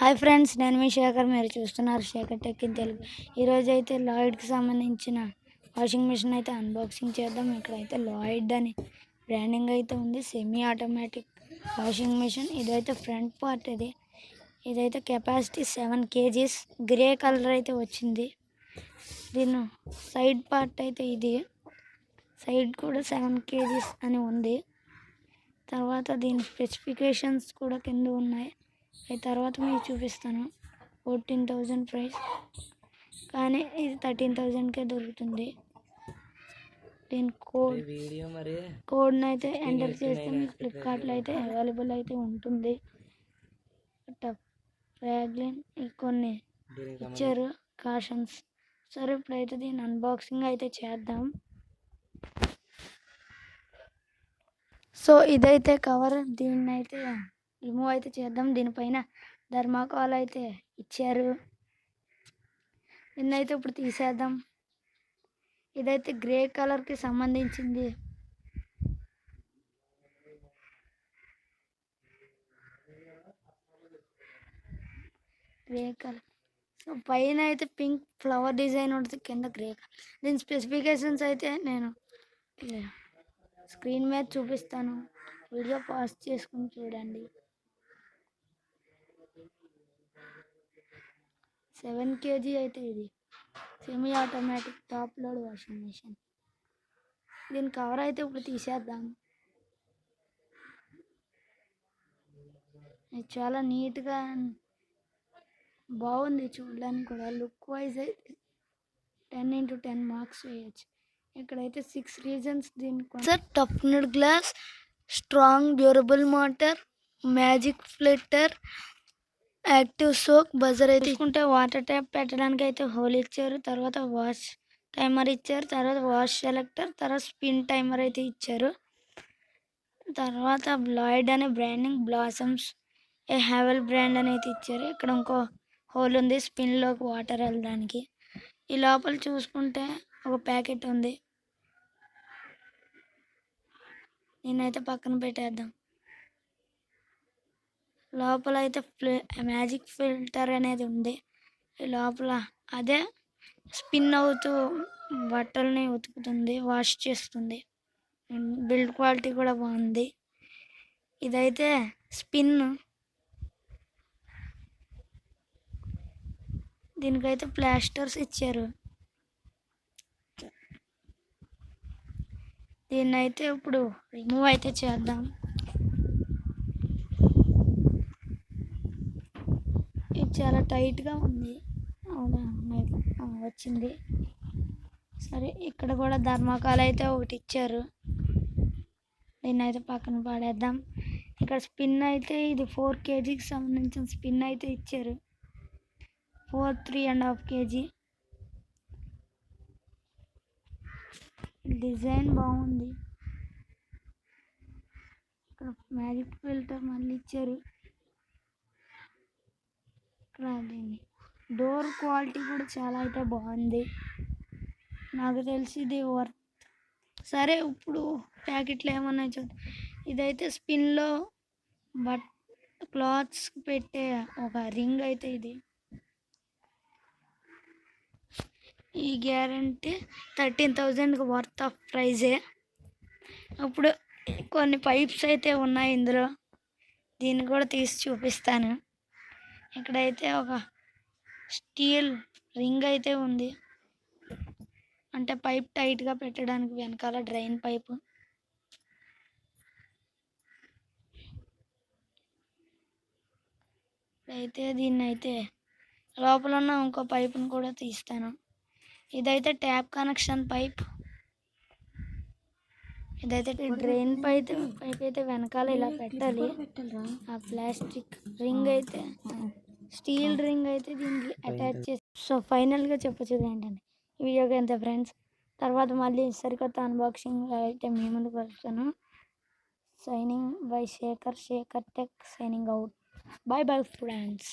Hi friends, నేను మీ శేఖర్. మీరు చూస్తున్నారు శేఖర్ టెక్ ఇన్ తెలుగు. ఈరోజు అయితే లాయిడ్కి సంబంధించిన వాషింగ్ మిషన్ అయితే అన్బాక్సింగ్ చేద్దాం. ఇక్కడైతే లాయిడ్ అని బ్రాండింగ్ అయితే ఉంది. Semi automatic washing machine. ఇదైతే ఫ్రంట్ పార్ట్. ఇదైతే కెపాసిటీ 7 kgs. గ్రే కలర్ అయితే వచ్చింది. దీని సైడ్ పార్ట్ అయితే ఇది. సైడ్ కూడా 7 kgs అని ఉంది. తర్వాత దీని స్పెసిఫికేషన్స్ కూడా కింద ఉన్నాయి. తర్వాత మీకు చూపిస్తాను. 14,000 ప్రైస్, కానీ ఇది 13,000కే దొరుకుతుంది. దీని కోడ్ని అయితే ఎంటర్ చేస్తే మీకు ఫ్లిప్కార్ట్లో అయితే అవైలబుల్ అయితే ఉంటుంది. ఫ్రాగ్లిన్ కొన్ని ఇచ్చారు కాషన్స్. సరే, ఇప్పుడైతే దీని అన్బాక్సింగ్ అయితే చేద్దాం. సో ఇదైతే కవర్. దీన్ని అయితే రిమూవ్ అయితే చేద్దాం. దీనిపైన ధర్మాకోల్ అయితే ఇచ్చారు. దీన్నైతే ఇప్పుడు తీసేద్దాం. ఇదైతే గ్రే కలర్కి సంబంధించింది. Grey colour. సో పైన అయితే పింక్ ఫ్లవర్ డిజైన్ ఉంటుంది, కింద గ్రే కలర్. దీని స్పెసిఫికేషన్స్ అయితే నేను స్క్రీన్ మీద చూపిస్తాను. వీడియో పాజ్ చేసుకుని చూడండి. 7 kg అయితే ఇది semi automatic top load washing machine. దీని కవర్ అయితే ఇప్పుడు తీసేద్దాం. ఇది చాలా నీట్గా బాగుంది చూడడానికి కూడా. లుక్ వైజ్ అయితే 10/10 మార్క్స్ వేయచ్చు. ఇక్కడైతే 6 రీజన్స్ దీనికి. Toughened glass, strong durable motor, magic filter, active soak, buzzer అయితే తీసుకుంటే వాటర్ ట్యాప్ పెట్టడానికి అయితే హోల్ ఇచ్చారు. తర్వాత వాష్ టైమర్ ఇచ్చారు. తర్వాత వాష్ సెలెక్టర్, తర్వాత స్పిన్ టైమర్ అయితే ఇచ్చారు. తర్వాత లాయిడ్ అనే బ్రాండింగ్, బ్లాసమ్స్ ఏ హ్యావెల్ బ్రాండ్ అని అయితే ఇచ్చారు. ఇక్కడ ఇంకో హోల్ ఉంది స్పిన్లోకి వాటర్ వెళ్ళడానికి. ఈ లోపల చూసుకుంటే ఒక ప్యాకెట్ ఉంది. నేనైతే పక్కన పెట్టేద్దాం. లోపల అయితే మ్యాజిక్ ఫిల్టర్ అనేది ఉంది. ఈ లోపల అదే స్పిన్ అవుతూ బట్టల్ని ఉతుకుతుంది, వాష్ చేస్తుంది. బిల్డ్ క్వాలిటీ కూడా బాగుంది. ఇదైతే స్పిన్. దీనికైతే ప్లాస్టర్స్ ఇచ్చారు. దీన్ని అయితే ఇప్పుడు రిమూవ్ అయితే చేద్దాం. ఇది చాలా టైట్గా ఉంది. వచ్చింది. సరే, ఇక్కడ కూడా ధర్మాకాలు అయితే ఒకటి ఇచ్చారు. దీన్ని అయితే పక్కన పడేద్దాం. ఇక్కడ స్పిన్ అయితే ఇది 4 kgకి సంబంధించిన స్పిన్ అయితే ఇచ్చారు. 3.5 kg. డిజైన్ బాగుంది. ఇక్కడ మ్యాజిక్ ఫిల్టర్ మళ్ళీ ఇచ్చారు. ఇక్కడ దీన్ని డోర్ క్వాలిటీ కూడా చాలా అయితే బాగుంది. నాకు తెలిసి ఇది వర్త్. సరే, ఇప్పుడు ప్యాకెట్లో ఏమన్నా చూద్దాం. ఇదైతే స్పిన్లో క్లాత్స్ పెట్టే ఒక రింగ్ అయితే ఇది. ఈ గ్యారంటీ 13,000కి వర్త్ ఆఫ్ ప్రైజే. ఇప్పుడు కొన్ని పైప్స్ అయితే ఉన్నాయి ఇందులో. దీన్ని కూడా తీసి చూపిస్తాను. ఇక్కడైతే ఒక స్టీల్ రింగ్ అయితే ఉంది, అంటే పైప్ టైట్గా పెట్టడానికి. వెనకాల డ్రైన్ పైపు. అయితే దీన్ని అయితే లోపల ఉన్న ఇంకో పైపును కూడా తీస్తాను. ఇదైతే ట్యాప్ కనెక్షన్ పైప్. ఇదైతే డ్రైన్ పైప్ అయితే వెనకాల ఇలా పెట్టాలి. ఆ ప్లాస్టిక్ రింగ్ అయితే, స్టీల్ రింగ్ అయితే దీనికి అటాచ్ చేసి. సో ఫైనల్గా చెప్పొచ్చేది ఏంటంటే, ఈ వీడియోకి ఎంత ఫ్రెండ్స్. తర్వాత మళ్ళీ సరికొత్త అన్బాక్సింగ్ అయితే మీ ముందుకు వస్తాను. Signing by Shekhar tech, signing out. Bye bye friends.